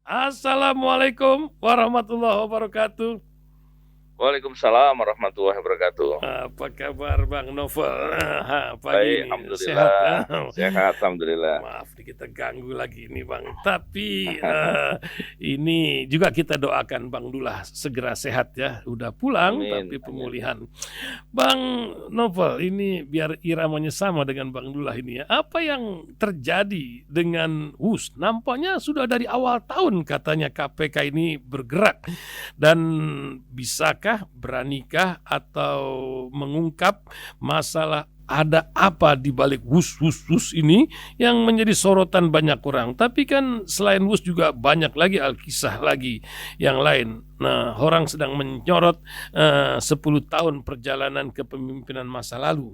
Assalamualaikum warahmatullahi wabarakatuh. Waalaikumsalam warahmatullahi wabarakatuh. Apa kabar Bang Novel? Pagi Baik, ini sehat? alhamdulillah. Sehat, alhamdulillah. Maaf nih kita ganggu lagi nih Bang. Tapi ini juga kita doakan Bang Dullah segera sehat ya. Udah pulang Amin, tapi amin. pemulihan. Bang Novel, ini biar iramanya sama dengan Bang Dullah ini ya. Apa yang terjadi dengan WUS? Nampaknya sudah dari awal tahun katanya KPK ini bergerak. Dan bisakah, beranikah atau mengungkap masalah ada apa di balik WUS ini yang menjadi sorotan banyak orang. Tapi kan selain WUS juga banyak lagi alkisah lagi yang lain. Nah, orang sedang menyorot 10 tahun perjalanan kepemimpinan masa lalu.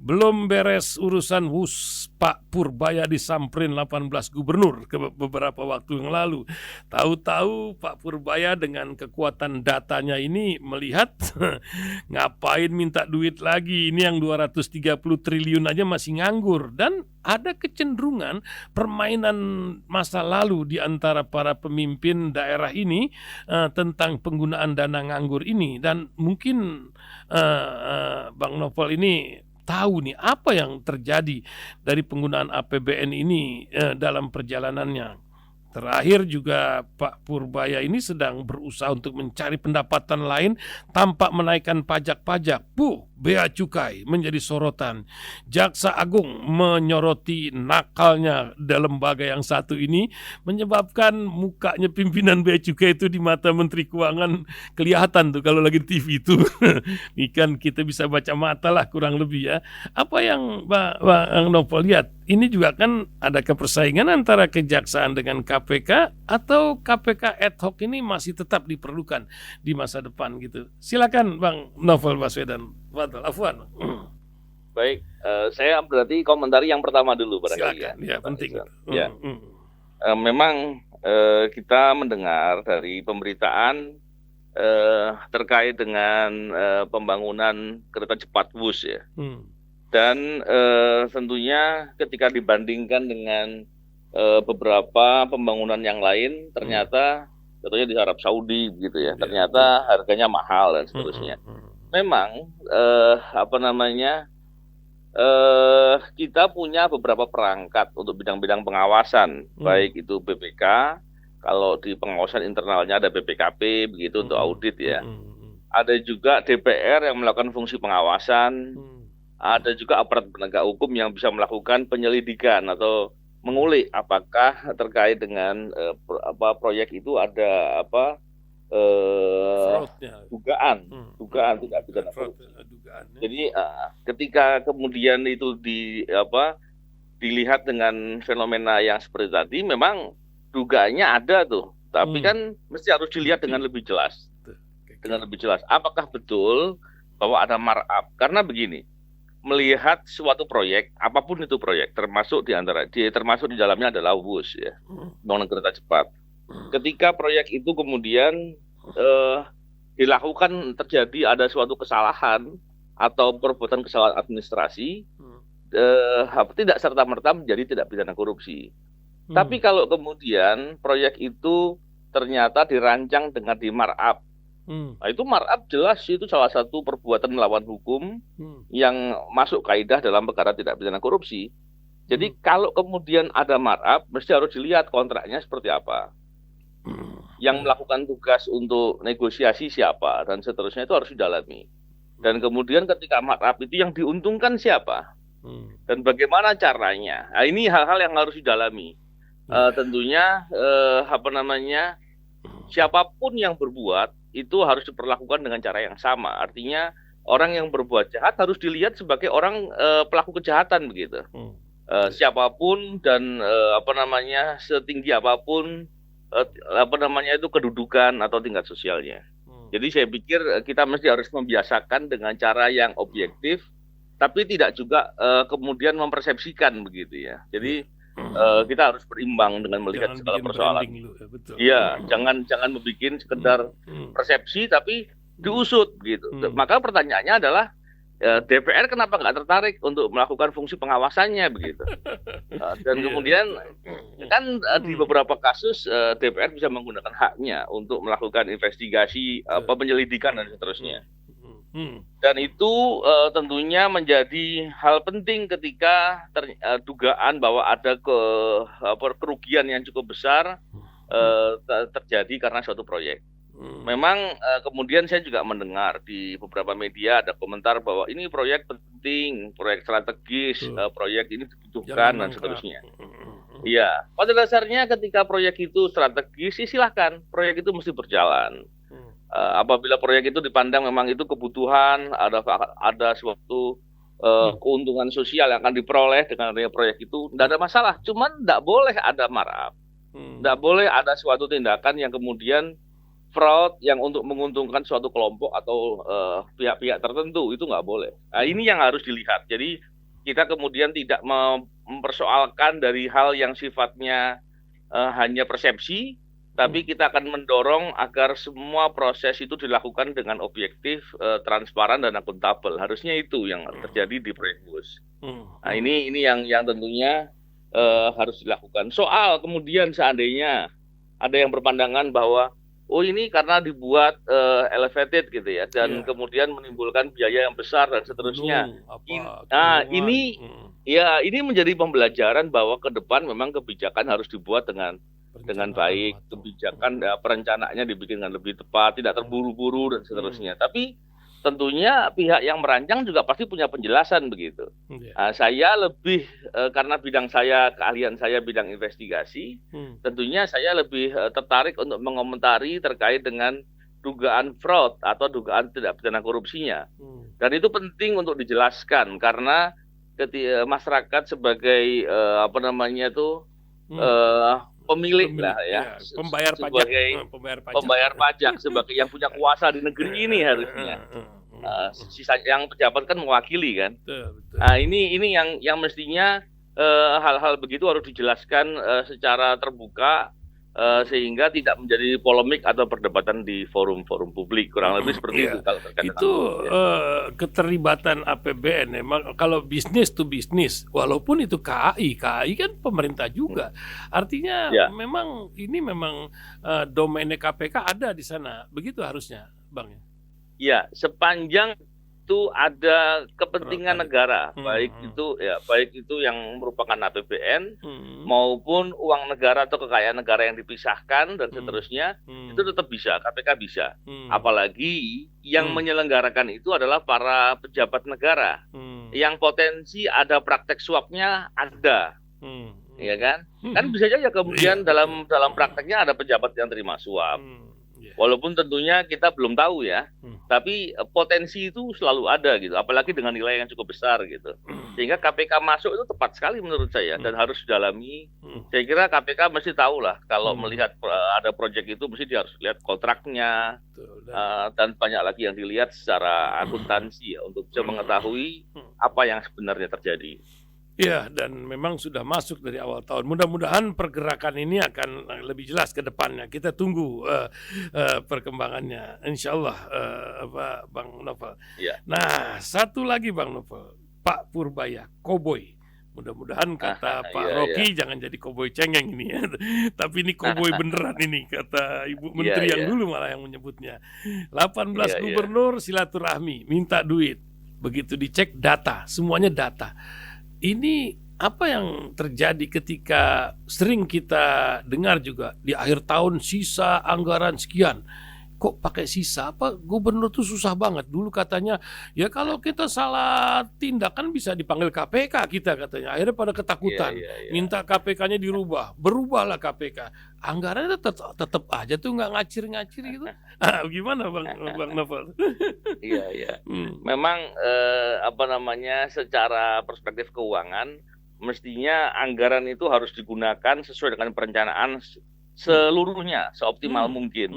Belum beres urusan WUS, Pak Purbaya disamperin 18 gubernur ke beberapa waktu yang lalu. Tahu-tahu Pak Purbaya dengan kekuatan datanya ini melihat ngapain minta duit lagi, ini yang 230 triliun aja masih nganggur. Dan ada kecenderungan permainan masa lalu di antara para pemimpin daerah ini tentang penggunaan dana nganggur ini. Dan mungkin Bang Novel ini tahu nih apa yang terjadi dari penggunaan APBN ini dalam perjalanannya. Terakhir juga Pak Purbaya ini sedang berusaha untuk mencari pendapatan lain tanpa menaikkan pajak-pajak. Bea Cukai menjadi sorotan. Jaksa Agung menyoroti nakalnya dalam lembaga yang satu ini, menyebabkan mukanya pimpinan Bea Cukai itu di mata Menteri Keuangan kelihatan tuh kalau lagi di TV itu. Ini kan kita bisa baca mata lah kurang lebih ya. Apa yang Bang Novel lihat? Ini juga kan ada kepersaingan antara kejaksaan dengan KPK, atau KPK ad hoc ini masih tetap diperlukan di masa depan gitu. Silakan Bang Novel Baswedan. Fadal, Afwan. Baik, saya berarti komentari yang pertama dulu barangkali ya. Silakan, ya penting. Ya. Memang kita mendengar dari pemberitaan terkait dengan pembangunan kereta cepat WUS ya. Dan tentunya ketika dibandingkan dengan beberapa pembangunan yang lain, ternyata contohnya di Arab Saudi gitu ya, ternyata harganya mahal dan seterusnya. Memang kita punya beberapa perangkat untuk bidang-bidang pengawasan, baik itu BPK, kalau di pengawasan internalnya ada BPKP begitu untuk audit ya. Ada juga DPR yang melakukan fungsi pengawasan. Ada juga aparat penegak hukum yang bisa melakukan penyelidikan atau mengulik apakah terkait dengan proyek itu ada dugaan tidak pidana korupsi. Jadi ketika kemudian itu dilihat dengan fenomena yang seperti tadi, memang dugaannya ada tuh, tapi kan mesti harus dilihat dengan lebih jelas, apakah betul bahwa ada markup. Karena begini, melihat suatu proyek, apapun itu proyek, termasuk di dalamnya adalah WUS ya, pembangunan kereta cepat. Ketika proyek itu kemudian dilakukan, terjadi ada suatu kesalahan atau perbuatan kesalahan administrasi, tidak serta-merta menjadi tidak pidana korupsi. Tapi kalau kemudian proyek itu ternyata dirancang dengan di markup, nah itu markup jelas itu salah satu perbuatan melawan hukum yang masuk kaidah dalam perkara tidak pidana korupsi. Jadi kalau kemudian ada markup, mesti harus dilihat kontraknya seperti apa. Yang melakukan tugas untuk negosiasi siapa, dan seterusnya itu harus didalami. Dan kemudian ketika markup itu yang diuntungkan siapa, dan bagaimana caranya. Nah, ini hal-hal yang harus didalami. Tentunya siapapun yang berbuat itu harus diperlakukan dengan cara yang sama. Artinya orang yang berbuat jahat harus dilihat sebagai orang pelaku kejahatan begitu. Siapapun dan setinggi apapun itu kedudukan atau tingkat sosialnya. Jadi saya pikir kita mesti harus membiasakan dengan cara yang objektif, tapi tidak juga kemudian mempersepsikan begitu ya. Jadi kita harus berimbang dengan melihat segala persoalan. Iya, jangan membuat sekedar persepsi tapi diusut gitu. Maka pertanyaannya adalah DPR kenapa nggak tertarik untuk melakukan fungsi pengawasannya begitu? Dan kemudian kan di beberapa kasus DPR bisa menggunakan haknya untuk melakukan investigasi, penyelidikan dan seterusnya. Dan itu tentunya menjadi hal penting ketika dugaan bahwa ada kerugian yang cukup besar terjadi karena suatu proyek. Memang kemudian saya juga mendengar di beberapa media ada komentar bahwa ini proyek penting, proyek strategis, proyek ini dibutuhkan dan seterusnya. Iya, pada dasarnya ketika proyek itu strategis, silahkan proyek itu mesti berjalan. Apabila proyek itu dipandang memang itu kebutuhan, ada suatu keuntungan sosial yang akan diperoleh dengan adanya proyek itu, tidak ada masalah. Cuman tidak boleh ada markup, tidak boleh ada suatu tindakan yang kemudian fraud yang untuk menguntungkan suatu kelompok atau pihak-pihak tertentu, itu nggak boleh. Nah, ini yang harus dilihat. Jadi kita kemudian tidak mempersoalkan dari hal yang sifatnya hanya persepsi, tapi kita akan mendorong agar semua proses itu dilakukan dengan objektif, transparan dan akuntabel. Harusnya itu yang terjadi di proyek WUS. Nah, ini yang tentunya harus dilakukan. Soal kemudian seandainya ada yang berpandangan bahwa ini karena dibuat elevated gitu ya, dan kemudian menimbulkan biaya yang besar dan seterusnya. Ini menjadi pembelajaran bahwa ke depan memang kebijakan harus dibuat dengan baik, kebijakan perencanaannya dibikin dengan lebih tepat, tidak terburu-buru dan seterusnya. Tapi tentunya pihak yang merancang juga pasti punya penjelasan begitu. Saya lebih karena keahlian saya bidang investigasi, tentunya saya lebih tertarik untuk mengomentari terkait dengan dugaan fraud atau dugaan tidak pidana korupsinya. Dan itu penting untuk dijelaskan karena masyarakat sebagai pemilik lah ya, pembayar pajak sebagai yang punya kuasa di negeri ini harusnya. Sisa yang pejabat kan mewakili kan. Nah, ini yang mestinya hal-hal begitu harus dijelaskan secara terbuka sehingga tidak menjadi polemik atau perdebatan di forum-forum publik, kurang lebih seperti itu kalau terkait itu keterlibatan APBN memang kalau bisnis to bisnis, walaupun itu KAI kan pemerintah juga, artinya memang ini memang domainnya KPK ada di sana, begitu harusnya, Bang. Ya, sepanjang itu ada kepentingan negara, baik itu yang merupakan APBN maupun uang negara atau kekayaan negara yang dipisahkan dan seterusnya, itu tetap bisa, KPK bisa. Apalagi yang menyelenggarakan itu adalah para pejabat negara yang potensi ada praktek suapnya ada. Ya kan? Kan bisa saja kemudian dalam prakteknya ada pejabat yang terima suap. Walaupun tentunya kita belum tahu ya, tapi potensi itu selalu ada gitu, apalagi dengan nilai yang cukup besar gitu. Sehingga KPK masuk itu tepat sekali menurut saya dan harus didalami. Saya kira KPK mesti tahu lah kalau melihat ada proyek itu mesti dia harus lihat kontraknya dan banyak lagi yang dilihat secara akuntansi ya, untuk bisa mengetahui apa yang sebenarnya terjadi. Ya, dan memang sudah masuk dari awal tahun. Mudah-mudahan pergerakan ini akan lebih jelas ke depannya. Kita tunggu perkembangannya, insya Allah, Bang Novel. Ya. Nah, satu lagi Bang Novel, Pak Purbaya, koboi. Mudah-mudahan kata Pak Rocky jangan jadi koboi cengeng ini ya. Tapi ini koboi beneran ini, kata Ibu Menteri yang dulu malah yang menyebutnya. 18 gubernur silaturahmi, minta duit. Begitu dicek data, semuanya data. Ini apa yang terjadi ketika sering kita dengar juga di akhir tahun sisa anggaran sekian. Kok pakai sisa? Apa gubernur tuh susah banget. Dulu katanya ya kalau kita salah tindakan bisa dipanggil KPK kita katanya. Akhirnya pada ketakutan. Minta KPK-nya dirubah. Berubahlah KPK. Anggarannya tetap aja tuh nggak ngacir-ngacir gitu. Gimana Bang Novel? Iya. Memang secara perspektif keuangan mestinya anggaran itu harus digunakan sesuai dengan perencanaan seluruhnya seoptimal mungkin.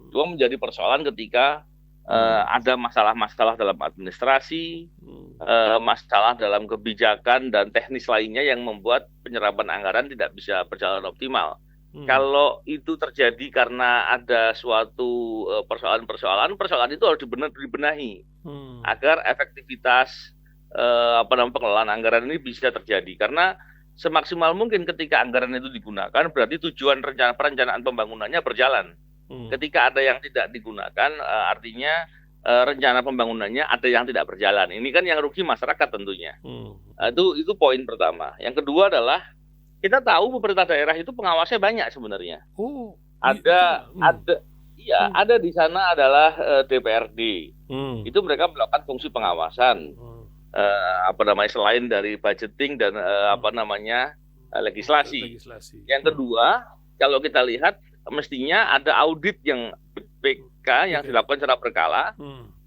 Cuma menjadi persoalan ketika ada masalah-masalah dalam administrasi, masalah dalam kebijakan dan teknis lainnya yang membuat penyerapan anggaran tidak bisa berjalan optimal. Kalau itu terjadi karena ada suatu persoalan itu harus dibenahi. agar efektivitas pengelolaan anggaran ini bisa terjadi. Karena semaksimal mungkin ketika anggaran itu digunakan, berarti tujuan perencanaan pembangunannya berjalan. Ketika ada yang tidak digunakan, artinya rencana pembangunannya ada yang tidak berjalan. Ini kan yang rugi masyarakat tentunya. Itu poin pertama. Yang kedua adalah kita tahu pemerintah daerah itu pengawasnya banyak sebenarnya. Ada di sana adalah DPRD. Itu mereka melakukan fungsi pengawasan. Selain dari budgeting dan legislasi. Yang kedua, kalau kita lihat mestinya ada audit yang BPK yang dilakukan secara berkala,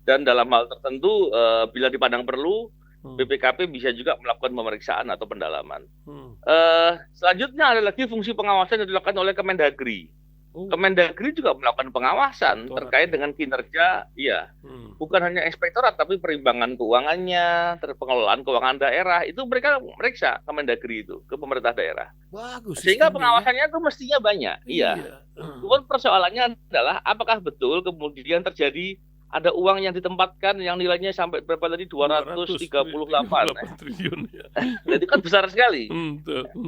dan dalam hal tertentu bila dipandang perlu, BPKP bisa juga melakukan pemeriksaan atau pendalaman. Selanjutnya ada lagi fungsi pengawasan yang dilakukan oleh Kemendagri. Kemendagri juga melakukan pengawasan terkait dengan kinerja, bukan hanya inspektorat tapi perimbangan keuangannya, pengelolaan keuangan daerah, itu mereka meriksa Kemendagri itu ke pemerintah daerah. Bagus. Sehingga pengawasannya itu mestinya banyak. Cuman persoalannya adalah apakah betul kemudian terjadi ada uang yang ditempatkan yang nilainya sampai berapa tadi 238 triliun ya. Jadi kan besar sekali.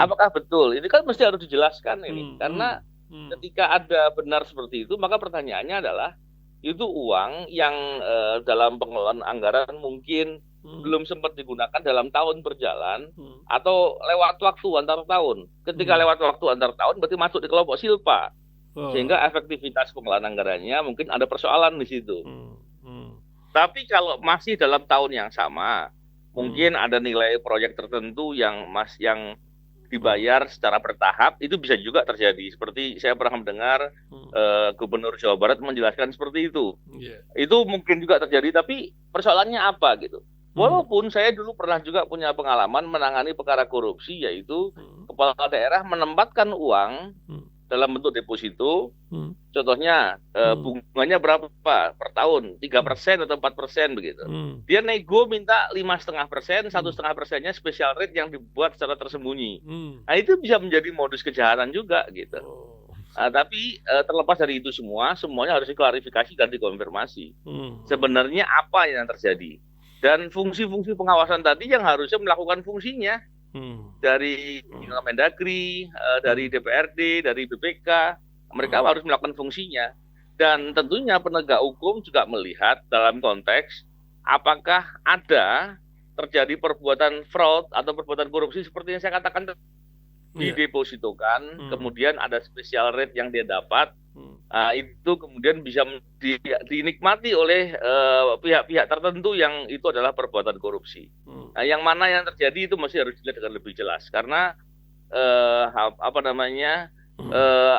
Apakah betul? Ini kan mesti harus dijelaskan ini karena ketika ada benar seperti itu, maka pertanyaannya adalah itu uang yang dalam pengelolaan anggaran mungkin belum sempat digunakan dalam tahun berjalan atau lewat waktu antar tahun. Ketika lewat waktu antar tahun berarti masuk di kelompok silpa. Sehingga efektivitas pengelolaan anggarannya mungkin ada persoalan di situ. Tapi kalau masih dalam tahun yang sama, mungkin ada nilai proyek tertentu yang dibayar secara bertahap, itu bisa juga terjadi. Seperti saya pernah mendengar Gubernur Jawa Barat menjelaskan seperti itu. Itu mungkin juga terjadi, tapi persoalannya apa gitu. Walaupun saya dulu pernah juga punya pengalaman menangani perkara korupsi, yaitu kepala daerah menempatkan uang dalam bentuk deposito, contohnya bunganya berapa per tahun, 3% atau 4% begitu. Dia nego minta 5,5%, 1,5%-nya special rate yang dibuat secara tersembunyi. Nah itu bisa menjadi modus kejahatan juga gitu. Tapi terlepas dari itu semuanya harus diklarifikasi dan dikonfirmasi. Sebenarnya apa yang terjadi? Dan fungsi-fungsi pengawasan tadi yang harusnya melakukan fungsinya. Dari Kemendagri, dari DPRD, dari BPK, mereka harus melakukan fungsinya. Dan tentunya penegak hukum juga melihat dalam konteks apakah ada terjadi perbuatan fraud atau perbuatan korupsi seperti yang saya katakan didepositokan, kemudian ada special rate yang dia dapat, itu kemudian bisa dinikmati oleh pihak-pihak tertentu yang itu adalah perbuatan korupsi. Yang mana yang terjadi itu masih harus dilihat dengan lebih jelas karena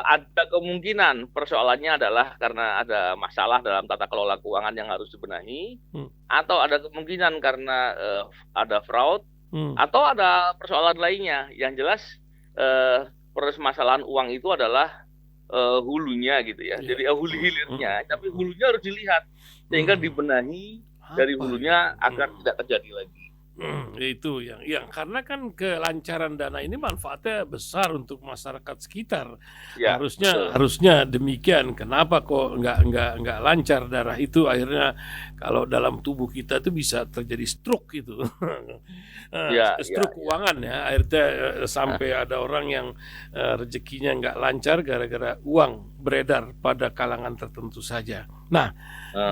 ada kemungkinan persoalannya adalah karena ada masalah dalam tata kelola keuangan yang harus dibenahi, atau ada kemungkinan karena ada fraud, atau ada persoalan lainnya. Yang jelas permasalahan uang itu adalah hulunya gitu ya. Jadi hulu hilirnya, tapi hulunya harus dilihat sehingga dibenahi dari hulunya agar tidak terjadi lagi. Itu yang karena kan kelancaran dana ini manfaatnya besar untuk masyarakat sekitar. Harusnya demikian. Kenapa kok nggak lancar darah itu, akhirnya kalau dalam tubuh kita itu bisa terjadi stroke itu. Stroke keuangan ya. Akhirnya sampai ada orang yang rezekinya nggak lancar gara-gara uang beredar pada kalangan tertentu saja. Nah,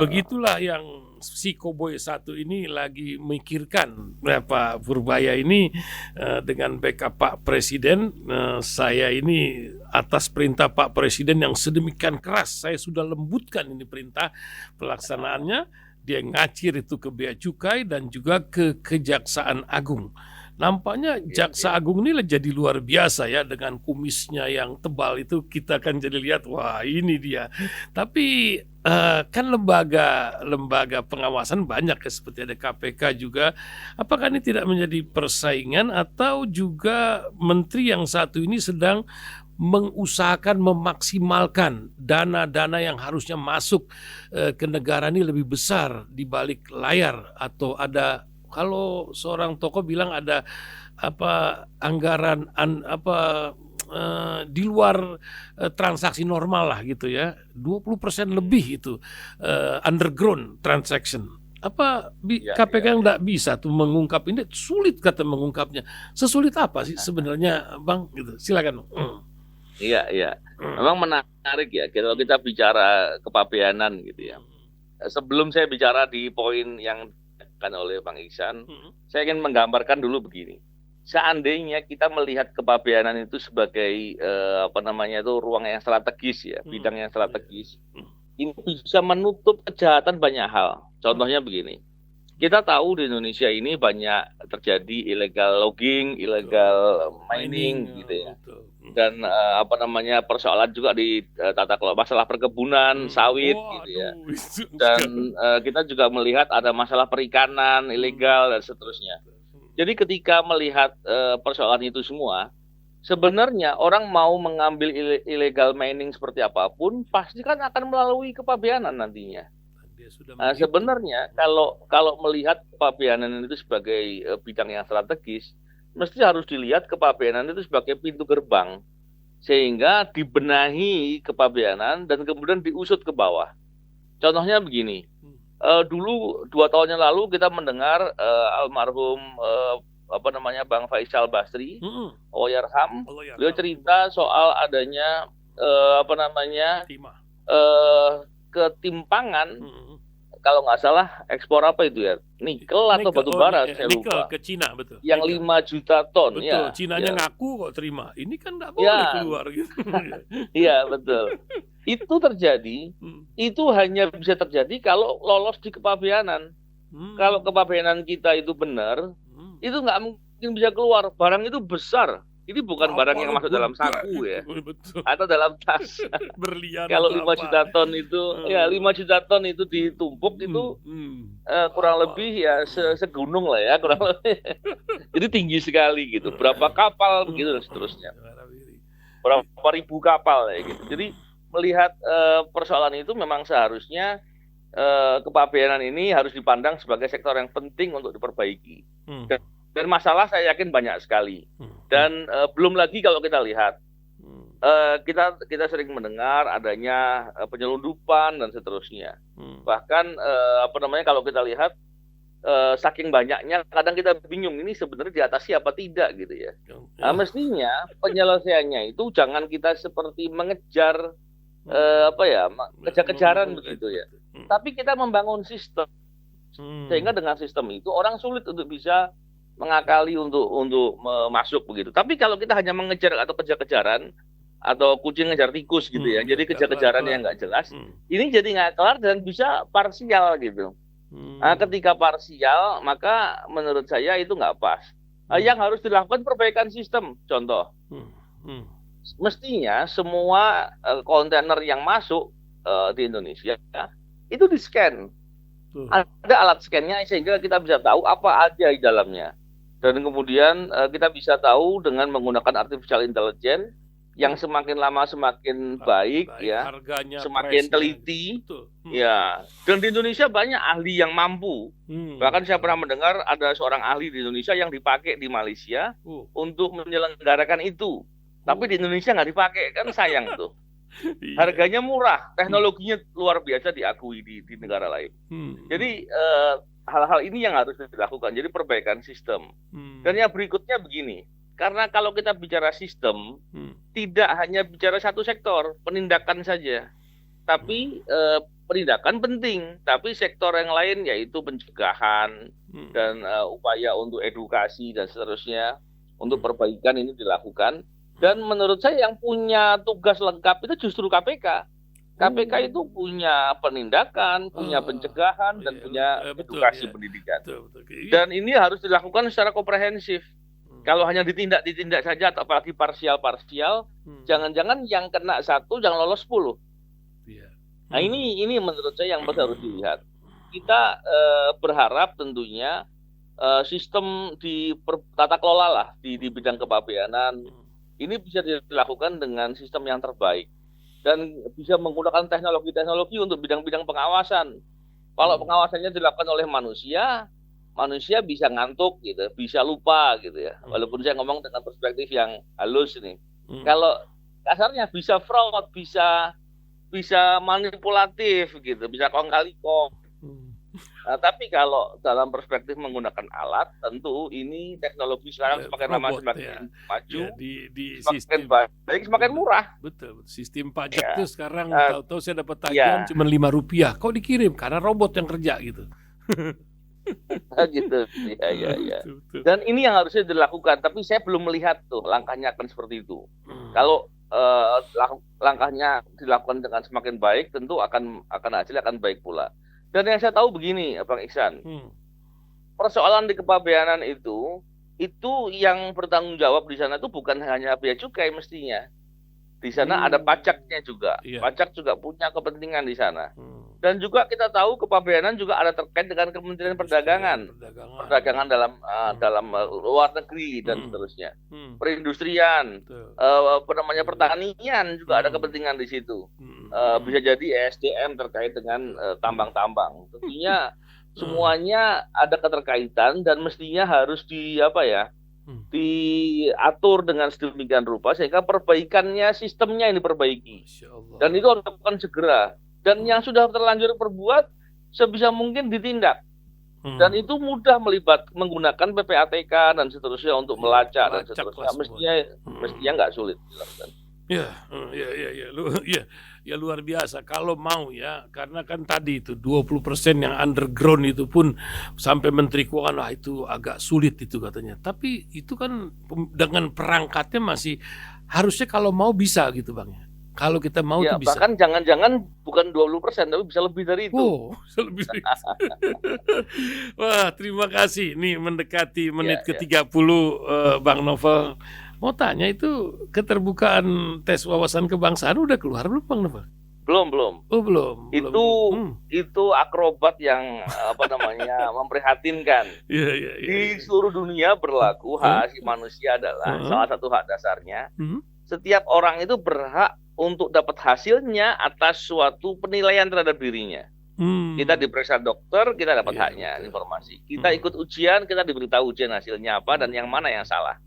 begitulah yang si Koboi satu ini lagi mikirkan. Pak Purbaya ini dengan backup Pak Presiden, saya ini atas perintah Pak Presiden yang sedemikian keras, saya sudah lembutkan ini perintah pelaksanaannya. Dia ngacir itu ke Bea Cukai dan juga ke Kejaksaan Agung. Nampaknya Jaksa Agung ini jadi luar biasa ya, dengan kumisnya yang tebal itu kita akan jadi lihat, wah ini dia. Tapi kan lembaga pengawasan banyak ya, seperti ada KPK juga. Apakah ini tidak menjadi persaingan atau juga menteri yang satu ini sedang mengusahakan memaksimalkan dana-dana yang harusnya masuk ke negara ini lebih besar di balik layar, atau ada, kalau seorang tokoh bilang ada anggaran di luar transaksi normal lah gitu ya, 20% lebih itu underground transaction. Ya, KPK ya, yang ya. nggak bisa tuh mengungkap ini, sulit kata mengungkapnya. Sesulit apa sih sebenarnya, Bang? Gitu. Silakan. Iya, iya. Memang menarik ya kalau kita bicara kepabeanan gitu ya. Sebelum saya bicara di poin yang dikatakan oleh Bang Iksan, saya ingin menggambarkan dulu begini. Seandainya kita melihat kepabeanan itu sebagai itu ruang yang strategis ya, bidang yang strategis, ini bisa menutup kejahatan banyak hal. Contohnya begini, kita tahu di Indonesia ini banyak terjadi illegal logging, illegal mining gitu ya. Dan persoalan juga di tata kelola masalah perkebunan, sawit gitu ya. Dan kita juga melihat ada masalah perikanan ilegal dan seterusnya. Jadi ketika melihat persoalan itu semua, sebenarnya orang mau mengambil illegal mining seperti apapun, pasti kan akan melalui kepabeanan nantinya. Sebenarnya kalau melihat kepabeanan itu sebagai bidang yang strategis, mesti harus dilihat kepabeanan itu sebagai pintu gerbang, sehingga dibenahi kepabeanan dan kemudian diusut ke bawah. Contohnya begini, dulu 2 tahun yang lalu kita mendengar almarhum Bang Faisal Basri, Allahyarham, beliau cerita soal adanya ketimpangan, kalau nggak salah ekspor apa itu ya, nikel atau batu bara, saya lupa. Ke Cina, betul. Yang 5 juta ton. Betul, ya. Cinanya ngaku kok terima. Ini kan nggak boleh keluar gitu. Iya, betul. Itu terjadi, itu hanya bisa terjadi kalau lolos di kepabeanan. Kalau kepabeanan kita itu benar, itu nggak mungkin bisa keluar. Barang itu besar. Ini bukan barang yang masuk dalam saku ya, atau dalam tas. Berlian. Kalau 5 juta ton itu, 5 juta ton itu ditumpuk itu kurang lebih ya segunung lah ya, kurang lebih. Jadi tinggi sekali gitu. Berapa kapal begitu dan seterusnya. Berapa ribu kapal ya gitu. Jadi melihat persoalan itu memang seharusnya kepabeanan ini harus dipandang sebagai sektor yang penting untuk diperbaiki. Dan masalah saya yakin banyak sekali. Dan belum lagi kalau kita lihat, kita sering mendengar adanya penyelundupan dan seterusnya. Bahkan kalau kita lihat saking banyaknya, kadang kita bingung ini sebenarnya diatasi apa tidak gitu ya. Mestinya penyelesaiannya itu jangan kita seperti mengejar kejar-kejaran begitu ya. Tapi kita membangun sistem sehingga dengan sistem itu orang sulit untuk bisa mengakali untuk masuk begitu. Tapi kalau kita hanya mengejar atau kejar-kejaran atau kucing ngejar tikus gitu ya, jadi kejar-kejaran yang nggak jelas, ini jadi nggak kelar dan bisa parsial gitu. Nah, ketika parsial, maka menurut saya itu nggak pas. Yang harus dilakukan perbaikan sistem. Contoh, mestinya semua kontainer yang masuk di Indonesia itu di-scan. Ada alat scan-nya sehingga kita bisa tahu apa aja di dalamnya. Dan kemudian kita bisa tahu dengan menggunakan artificial intelligence yang semakin lama semakin baik ya, harganya, semakin teliti. Ya. Dan di Indonesia banyak ahli yang mampu. Bahkan saya pernah mendengar ada seorang ahli di Indonesia yang dipakai di Malaysia untuk menyelenggarakan itu. Tapi di Indonesia nggak dipakai, kan sayang tuh. Harganya murah, teknologinya luar biasa diakui di negara lain. Jadi hal-hal ini yang harus dilakukan. Jadi perbaikan sistem. Dan yang berikutnya begini, karena kalau kita bicara sistem, tidak hanya bicara satu sektor, penindakan saja. Tapi penindakan penting, tapi sektor yang lain yaitu pencegahan dan upaya untuk edukasi dan seterusnya untuk perbaikan ini dilakukan. Dan menurut saya yang punya tugas lengkap itu justru KPK. KPK itu punya penindakan, punya pencegahan, dan punya edukasi pendidikan. Dan ini harus dilakukan secara komprehensif. Kalau hanya ditindak saja, atau apalagi parsial, jangan-jangan yang kena 1, jangan lolos 10. Nah ini menurut saya yang harus dilihat. Kita berharap tentunya sistem di tata kelola lah di bidang kepabeanan ini bisa dilakukan dengan sistem yang terbaik dan bisa menggunakan teknologi-teknologi untuk bidang-bidang pengawasan. Kalau pengawasannya dilakukan oleh manusia bisa ngantuk gitu, bisa lupa gitu ya. Walaupun saya ngomong dengan perspektif yang halus nih. Kalau kasarnya bisa fraud, bisa manipulatif gitu, bisa kong kali kong. Nah, tapi kalau dalam perspektif menggunakan alat, tentu ini teknologi sekarang semakin lama robot semakin ya. maju, Ya, di semakin sistem baik, semakin betul, murah. betul. Sistem pajak Ya, tuh sekarang Eh, tahu-tahu saya dapat tagihan ya, cuma Rp5. Kok dikirim? Karena robot yang kerja gitu. gitu. Ya, ya, ya. Betul, betul. Dan ini yang harusnya dilakukan, tapi saya belum melihat tuh langkahnya akan seperti itu. Kalau langkahnya dilakukan dengan semakin baik, tentu akan hasilnya akan baik pula. Dan yang saya tahu begini, Bang Iksan, persoalan di kepabeanan itu yang bertanggung jawab di sana itu bukan hanya bea cukai mestinya. Di sana ada pajaknya juga. Iya. Pajak juga punya kepentingan di sana. Dan juga kita tahu kepabeanan juga ada terkait dengan Kementerian Perdagangan. Perdagangan dalam luar negeri dan seterusnya. Perindustrian, pertanian juga ada kepentingan di situ. Bisa jadi ESDM terkait dengan tambang-tambang. Tentunya semuanya ada keterkaitan dan mestinya harus diatur dengan sedemikian rupa sehingga perbaikannya, sistemnya ini diperbaiki. Dan itu harus dilakukan segera. Dan yang sudah terlanjur berbuat sebisa mungkin ditindak. Dan itu mudah menggunakan PPATK dan seterusnya untuk melacak dan seterusnya. Mestinya nggak sulit dilakukan. Ya luar biasa kalau mau ya, karena kan tadi itu 20% yang underground itu pun sampai Menteri Keuangan itu agak sulit itu katanya. Tapi itu kan dengan perangkatnya masih harusnya kalau mau bisa gitu Bang ya. Kalau kita mau ya, tuh bisa. Bahkan jangan-jangan bukan 20%, tapi bisa lebih dari itu. Bisa lebih dari itu. Wah, terima kasih. Nih mendekati menit ke-30 Bang Novel. Mau tanya itu keterbukaan tes wawasan kebangsaan udah keluar belum Bang Novel? Belum. Oh, belum. Itu akrobat yang memprihatinkan. Di seluruh dunia berlaku hak asasi manusia adalah salah satu hak dasarnya. Setiap orang itu berhak untuk dapat hasilnya atas suatu penilaian terhadap dirinya. Kita diperiksa dokter, kita dapat haknya, informasi. Kita ikut ujian, kita diberitahu ujian hasilnya apa dan yang mana yang salah.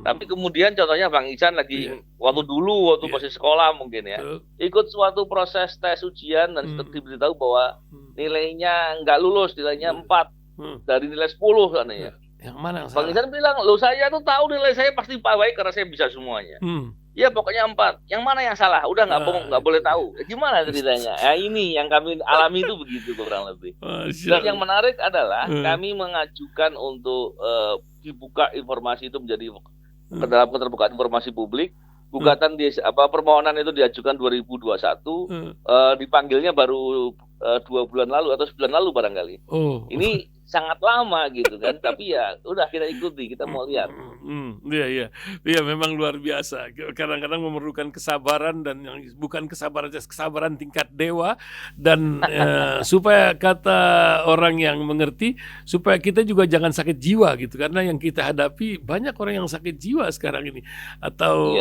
Tapi kemudian contohnya Bang Iksan lagi waktu masih sekolah mungkin ya, ikut suatu proses tes ujian dan diberitahu bahwa nilainya nggak lulus, nilainya 4 dari nilai 10 katanya. Yang mana yang Bang Iksan bilang, saya tuh tahu nilai saya pasti baik karena saya bisa semuanya. Ya pokoknya 4. Yang mana yang salah? Udah nggak boleh tahu. Gimana ceritanya? Ini yang kami alami itu begitu kurang lebih. Dan yang menarik adalah kami mengajukan untuk dibuka informasi itu menjadi ke dalam keterbukaan informasi publik. Gugatan permohonan itu diajukan 2021, dipanggilnya baru 2 bulan lalu atau sebulan lalu barangkali. Ini sangat lama gitu kan, tapi ya udah kita ikuti, kita mau lihat. Iya memang luar biasa. Kadang-kadang memerlukan kesabaran dan yang bukan kesabaran tingkat dewa dan supaya kata orang yang mengerti supaya kita juga jangan sakit jiwa gitu, karena yang kita hadapi banyak orang yang sakit jiwa sekarang ini atau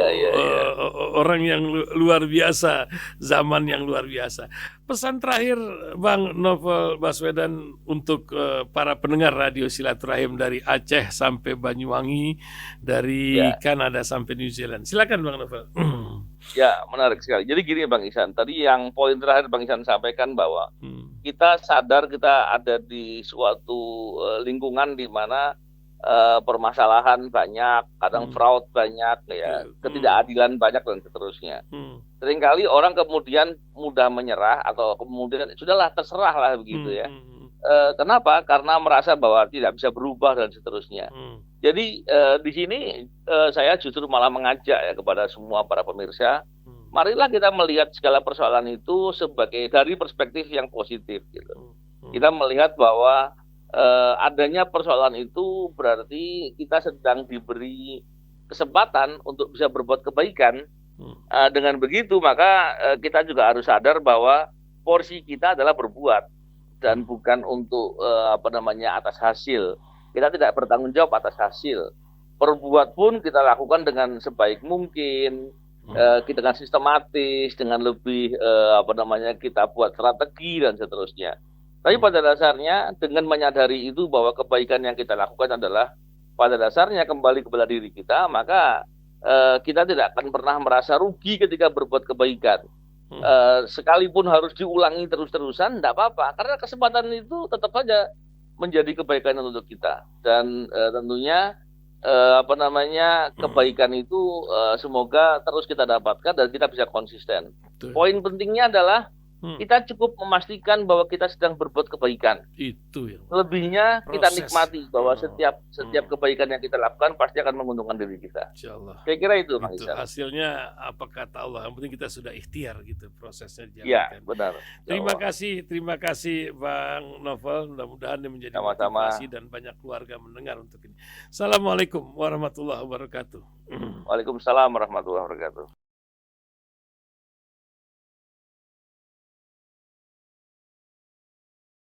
orang yang luar biasa, zaman yang luar biasa. Pesan terakhir Bang Novel Baswedan untuk para pendengar radio Silaturahim dari Aceh sampai Banyuwangi, dari Kanada sampai New Zealand. Silakan Bang Novel. Ya, menarik sekali. Jadi gini Bang Ihsan, tadi yang poin terakhir Bang Ihsan sampaikan bahwa kita sadar kita ada di suatu lingkungan di mana permasalahan banyak, kadang fraud banyak, ketidakadilan banyak dan seterusnya. Seringkali orang kemudian mudah menyerah atau kemudian sudahlah terserah lah begitu ya. Kenapa? Karena merasa bahwa tidak bisa berubah dan seterusnya. Jadi di sini saya justru malah mengajak ya kepada semua para pemirsa, marilah kita melihat segala persoalan itu sebagai dari perspektif yang positif gitu. Kita melihat bahwa adanya persoalan itu berarti kita sedang diberi kesempatan untuk bisa berbuat kebaikan. Dengan begitu maka kita juga harus sadar bahwa porsi kita adalah berbuat dan bukan untuk atas hasil. Kita tidak bertanggung jawab atas hasil. Berbuat pun kita lakukan dengan sebaik mungkin, dengan sistematis, dengan lebih kita buat strategi dan seterusnya. Tapi pada dasarnya dengan menyadari itu bahwa kebaikan yang kita lakukan adalah pada dasarnya kembali kepada diri kita, maka kita tidak akan pernah merasa rugi ketika berbuat kebaikan. sekalipun harus diulangi terus-terusan, tidak apa-apa. Karena kesempatan itu tetap saja menjadi kebaikan untuk kita. Dan tentunya kebaikan itu semoga terus kita dapatkan dan kita bisa konsisten. Betul. Poin pentingnya adalah kita cukup memastikan bahwa kita sedang berbuat kebaikan. Itu yang Lebihnya kita proses. nikmati bahwa setiap kebaikan yang kita lakukan pasti akan menguntungkan diri kita. Insyaallah. Saya kira itu, Bang Itu Isan. hasilnya apa kata Allah. Yang penting kita sudah ikhtiar gitu prosesnya Iya, dijalankan. benar. Terima kasih Bang Novel. Mudah-mudahan ini menjadi Sama-sama. motivasi dan banyak keluarga mendengar untuk ini. Assalamualaikum warahmatullahi wabarakatuh. Waalaikumsalam warahmatullahi wabarakatuh.